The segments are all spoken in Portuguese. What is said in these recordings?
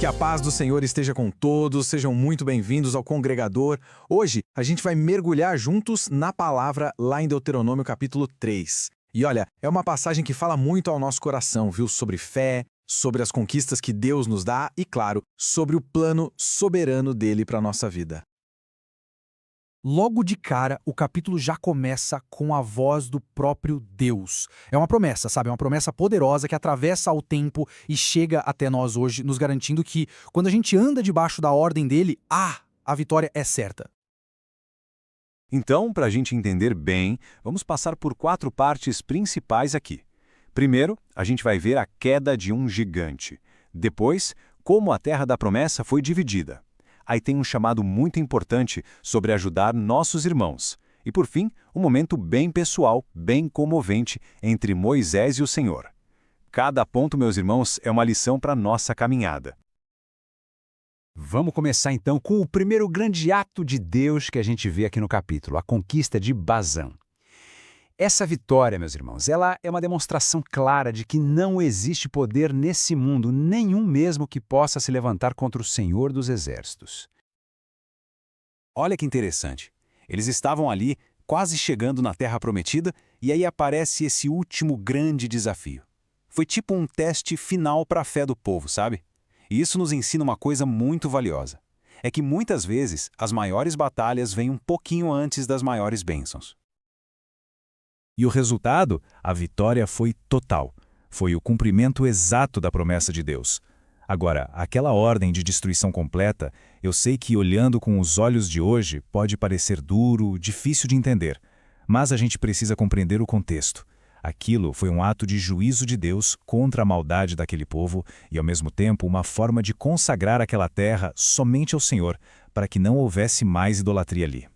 a paz do Senhor esteja com todos, sejam muito bem-vindos ao Congregador. Hoje a gente vai mergulhar juntos na palavra lá em Deuteronômio capítulo 3. E olha, é uma passagem que fala muito ao nosso coração, viu? Sobre fé, sobre as conquistas que Deus nos dá e, claro, sobre o plano soberano dele para a nossa vida. Logo de cara, o capítulo já começa com a voz do próprio Deus. É uma promessa, sabe? É uma promessa poderosa que atravessa o tempo e chega até nós hoje, nos garantindo que, quando a gente anda debaixo da ordem dele, a vitória é certa. Então, para a gente entender bem, vamos passar por 4 partes principais aqui. Primeiro, a gente vai ver a queda de um gigante. Depois, como a terra da promessa foi dividida. Aí tem um chamado muito importante sobre ajudar nossos irmãos. E por fim, um momento bem pessoal, bem comovente entre Moisés e o Senhor. Cada ponto, meus irmãos, é uma lição para a nossa caminhada. Vamos começar então com o primeiro grande ato de Deus que a gente vê aqui no capítulo, a conquista de Bazã. Essa vitória, meus irmãos, ela é uma demonstração clara de que não existe poder nesse mundo, nenhum mesmo que possa se levantar contra o Senhor dos Exércitos. Olha que interessante. Eles estavam ali, quase chegando na Terra Prometida, e aí aparece esse último grande desafio. Foi tipo um teste final para a fé do povo, sabe? E isso nos ensina uma coisa muito valiosa. É que muitas vezes as maiores batalhas vêm um pouquinho antes das maiores bênçãos. E o resultado? A vitória foi total. Foi o cumprimento exato da promessa de Deus. Agora, aquela ordem de destruição completa, eu sei que olhando com os olhos de hoje pode parecer duro, difícil de entender. Mas a gente precisa compreender o contexto. Aquilo foi um ato de juízo de Deus contra a maldade daquele povo e, ao mesmo tempo, uma forma de consagrar aquela terra somente ao Senhor, para que não houvesse mais idolatria ali.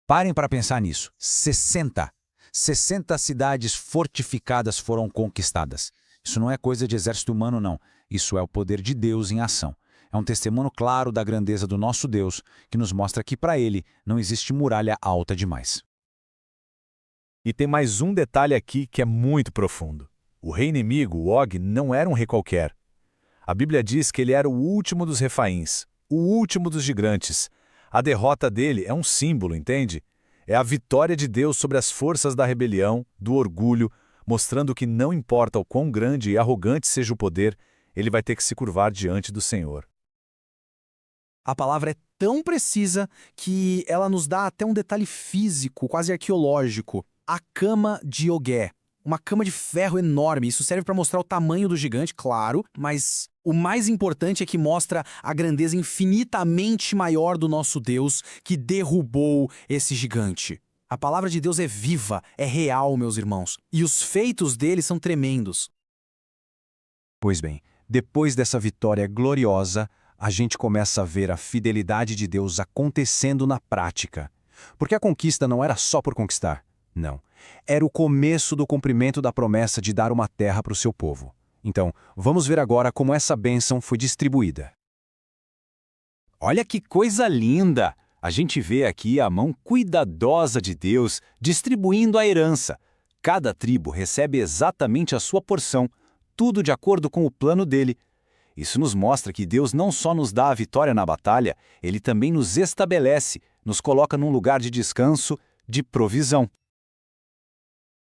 Parem para pensar nisso. 60 cidades fortificadas foram conquistadas. Isso não é coisa de exército humano, não. Isso é o poder de Deus em ação. É um testemunho claro da grandeza do nosso Deus, que nos mostra que para ele não existe muralha alta demais. E tem mais um detalhe aqui que é muito profundo. O rei inimigo, o Og, não era um rei qualquer. A Bíblia diz que ele era o último dos refaíns, o último dos gigantes. A derrota dele é um símbolo, entende? É a vitória de Deus sobre as forças da rebelião, do orgulho, mostrando que não importa o quão grande e arrogante seja o poder, ele vai ter que se curvar diante do Senhor. A palavra é tão precisa que ela nos dá até um detalhe físico, quase arqueológico. A cama de Ogé. Uma cama de ferro enorme. Isso serve para mostrar o tamanho do gigante, claro, mas o mais importante é que mostra a grandeza infinitamente maior do nosso Deus que derrubou esse gigante. A palavra de Deus é viva, é real, meus irmãos, e os feitos dele são tremendos. Pois bem, depois dessa vitória gloriosa, a gente começa a ver a fidelidade de Deus acontecendo na prática. Porque a conquista não era só por conquistar. Não. Era o começo do cumprimento da promessa de dar uma terra para o seu povo. Então, vamos ver agora como essa bênção foi distribuída. Olha que coisa linda! A gente vê aqui a mão cuidadosa de Deus distribuindo a herança. Cada tribo recebe exatamente a sua porção, tudo de acordo com o plano dele. Isso nos mostra que Deus não só nos dá a vitória na batalha, ele também nos estabelece, nos coloca num lugar de descanso, de provisão.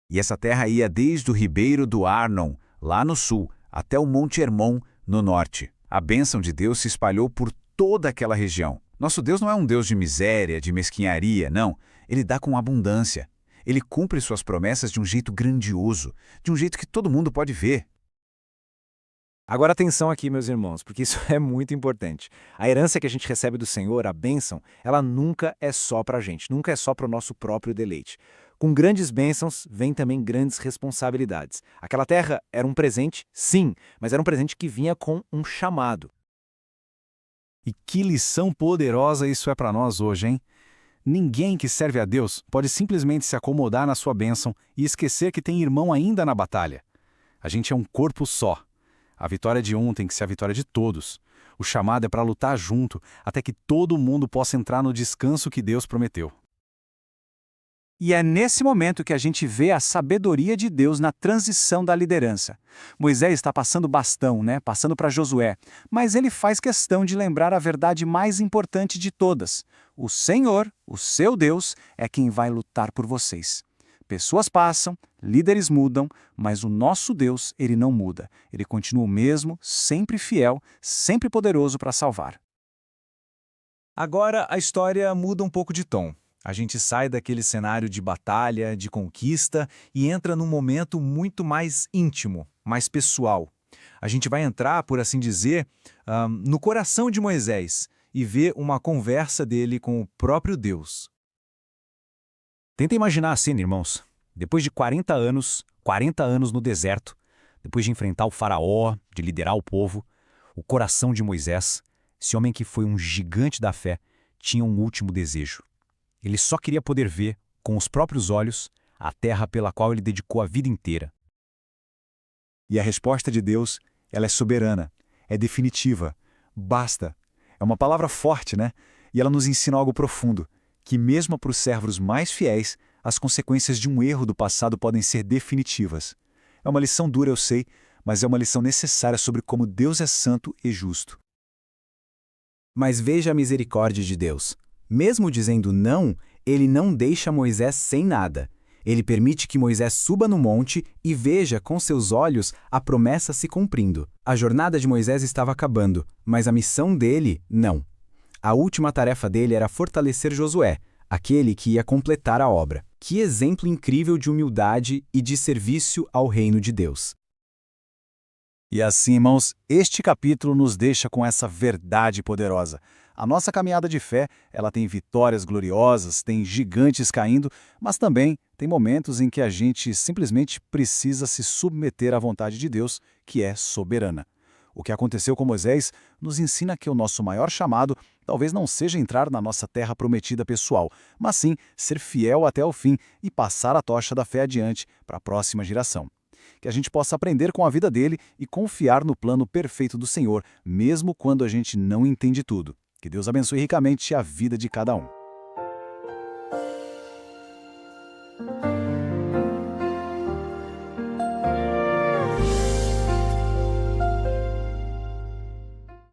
E essa terra ia desde o ribeiro do Arnon, lá no sul, até o Monte Hermon, no norte. A bênção de Deus se espalhou por toda aquela região. Nosso Deus não é um Deus de miséria, de mesquinharia, não. Ele dá com abundância. Ele cumpre suas promessas de um jeito grandioso, de um jeito que todo mundo pode ver. Agora atenção aqui, meus irmãos, porque isso é muito importante. A herança que a gente recebe do Senhor, a bênção, ela nunca é só para a gente, nunca é só para o nosso próprio deleite. Com grandes bênçãos, vem também grandes responsabilidades. Aquela terra era um presente, sim, mas era um presente que vinha com um chamado. E que lição poderosa isso é para nós hoje, hein? Ninguém que serve a Deus pode simplesmente se acomodar na sua bênção e esquecer que tem irmão ainda na batalha. A gente é um corpo só. A vitória de um tem que ser a vitória de todos. O chamado é para lutar junto, até que todo mundo possa entrar no descanso que Deus prometeu. E é nesse momento que a gente vê a sabedoria de Deus na transição da liderança. Moisés está passando o bastão, né? Passando para Josué, mas ele faz questão de lembrar a verdade mais importante de todas. O Senhor, o seu Deus, é quem vai lutar por vocês. Pessoas passam, líderes mudam, mas o nosso Deus, ele não muda. Ele continua o mesmo, sempre fiel, sempre poderoso para salvar. Agora a história muda um pouco de tom. A gente sai daquele cenário de batalha, de conquista e entra num momento muito mais íntimo, mais pessoal. A gente vai entrar, por assim dizer, no coração de Moisés e ver uma conversa dele com o próprio Deus. Tenta imaginar a cena, irmãos. Depois de 40 anos no deserto, depois de enfrentar o faraó, de liderar o povo, o coração de Moisés, esse homem que foi um gigante da fé, tinha um último desejo. Ele só queria poder ver, com os próprios olhos, a terra pela qual ele dedicou a vida inteira. E a resposta de Deus, ela é soberana, é definitiva, basta. É uma palavra forte, né? E ela nos ensina algo profundo, que mesmo para os servos mais fiéis, as consequências de um erro do passado podem ser definitivas. É uma lição dura, eu sei, mas é uma lição necessária sobre como Deus é santo e justo. Mas veja a misericórdia de Deus. Mesmo dizendo não, ele não deixa Moisés sem nada. Ele permite que Moisés suba no monte e veja com seus olhos a promessa se cumprindo. A jornada de Moisés estava acabando, mas a missão dele, não. A última tarefa dele era fortalecer Josué, aquele que ia completar a obra. Que exemplo incrível de humildade e de serviço ao reino de Deus. E assim, irmãos, este capítulo nos deixa com essa verdade poderosa. A nossa caminhada de fé, ela tem vitórias gloriosas, tem gigantes caindo, mas também tem momentos em que a gente simplesmente precisa se submeter à vontade de Deus, que é soberana. O que aconteceu com Moisés nos ensina que o nosso maior chamado talvez não seja entrar na nossa terra prometida pessoal, mas sim ser fiel até o fim e passar a tocha da fé adiante para a próxima geração. Que a gente possa aprender com a vida dele e confiar no plano perfeito do Senhor, mesmo quando a gente não entende tudo. Que Deus abençoe ricamente a vida de cada um.